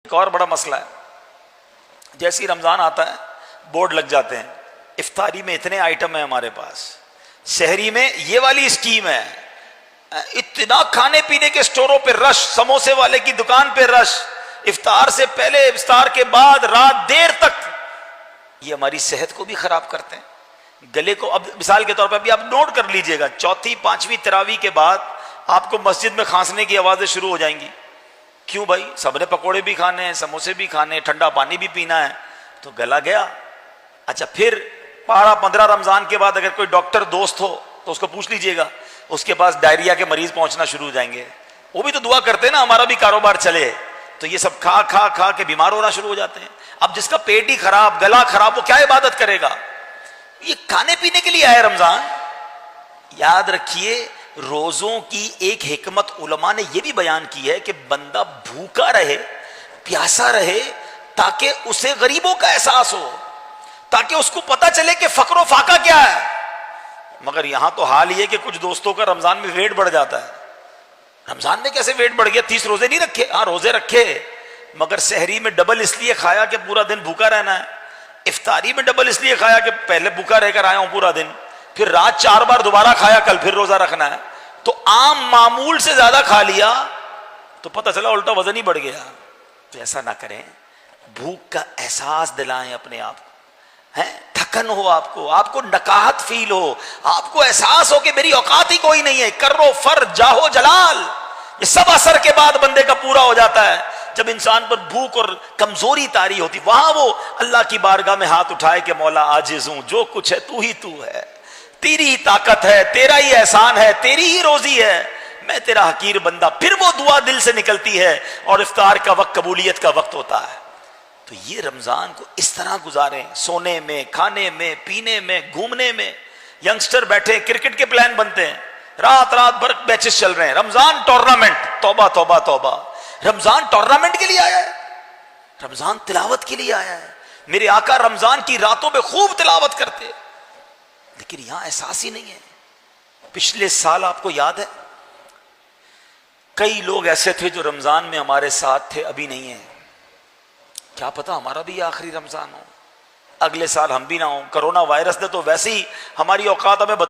ایک اور بڑا مسئلہ ہے، جیسے ہی رمضان آتا ہے بورڈ لگ جاتے ہیں، افطاری میں اتنے آئٹم ہیں ہمارے پاس، شہری میں یہ والی اسکیم ہے، اتنا کھانے پینے کے سٹوروں پہ رش، سموسے والے کی دکان پہ رش، افطار سے پہلے افطار کے بعد رات دیر تک، یہ ہماری صحت کو بھی خراب کرتے ہیں۔ گلے کو اب مثال کے طور پہ ابھی آپ نوٹ کر لیجئے گا، چوتھی پانچویں تراویح کے بعد آپ کو مسجد میں کھانسنے کی آوازیں شروع ہو جائیں گی۔ کیوں بھائی؟ سب نے پکوڑے بھی کھانے ہیں، سموسے بھی کھانے ہیں، ٹھنڈا پانی بھی پینا ہے، تو گلا گیا۔ اچھا پھر 15 رمضان کے بعد اگر کوئی ڈاکٹر دوست ہو تو اس کو پوچھ لیجئے گا، اس کے پاس ڈائریا کے مریض پہنچنا شروع ہو جائیں گے۔ وہ بھی تو دعا کرتے ہیں نا ہمارا بھی کاروبار چلے، تو یہ سب کھا کھا کھا کے بیمار ہونا شروع ہو جاتے ہیں۔ اب جس کا پیٹ ہی خراب، گلا خراب، وہ کیا عبادت کرے گا؟ یہ کھانے پینے کے لیے آئے رمضان۔ یاد رکھیے روزوں کی ایک حکمت علماء نے یہ بھی بیان کی ہے کہ بندہ بھوکا رہے، پیاسا رہے، تاکہ اسے غریبوں کا احساس ہو، تاکہ اس کو پتا چلے کہ فقر و فاقہ کیا ہے۔ مگر یہاں تو حال یہ کہ کچھ دوستوں کا رمضان میں ویٹ بڑھ جاتا ہے۔ رمضان میں کیسے ویٹ بڑھ گیا؟ 30 روزے نہیں رکھے؟ ہاں روزے رکھے، مگر سحری میں ڈبل اس لیے کھایا کہ پورا دن بھوکا رہنا ہے، افطاری میں ڈبل اس لیے کھایا کہ پہلے بھوکا رہ کر آیا ہوں پورا دن، پھر رات 4 بار دوبارہ کھایا، کل پھر روزہ رکھنا ہے، تو عام معمول سے زیادہ کھا لیا تو پتہ چلا الٹا وزن ہی بڑھ گیا۔ تو ایسا نہ کریں، بھوک کا احساس دلائیں اپنے آپ کو، تھکن ہو، آپ کو نکاہت فیل ہو، آپ کو احساس ہو کہ میری اوقات ہی کوئی نہیں ہے، کرو فر جاہو جلال، یہ سب اثر کے بعد بندے کا پورا ہو جاتا ہے۔ جب انسان پر بھوک اور کمزوری طاری ہوتی، وہاں وہ اللہ کی بارگاہ میں ہاتھ اٹھائے کہ مولا عاجز ہوں، جو کچھ ہے تو ہی تو ہے، تیری ہی طاقت ہے، تیرا ہی احسان ہے، تیری ہی روزی ہے، میں تیرا حقیر بندہ۔ پھر وہ دعا دل سے نکلتی ہے اور افطار کا وقت قبولیت کا وقت ہوتا ہے۔ تو یہ رمضان کو اس طرح گزاریں، سونے میں، کھانے میں، پینے میں، گھومنے میں۔ ینگسٹر بیٹھے کرکٹ کے پلان بنتے ہیں، رات بھر میچز چل رہے ہیں، رمضان ٹورنامنٹ، توبہ توبہ توبہ، رمضان ٹورنامنٹ کے لیے آیا ہے، رمضان تلاوت کے لیے آیا ہے۔ میرے آقا رمضان کی راتوں میں خوب تلاوت کرتے، لیکن یہاں احساس ہی نہیں ہے۔ پچھلے سال آپ کو یاد ہے کئی لوگ ایسے تھے جو رمضان میں ہمارے ساتھ تھے، ابھی نہیں ہیں، کیا پتا ہمارا بھی آخری رمضان ہو، اگلے سال ہم بھی نہ ہوں۔ کرونا وائرس نے تو ویسے ہی ہماری اوقات ہمیں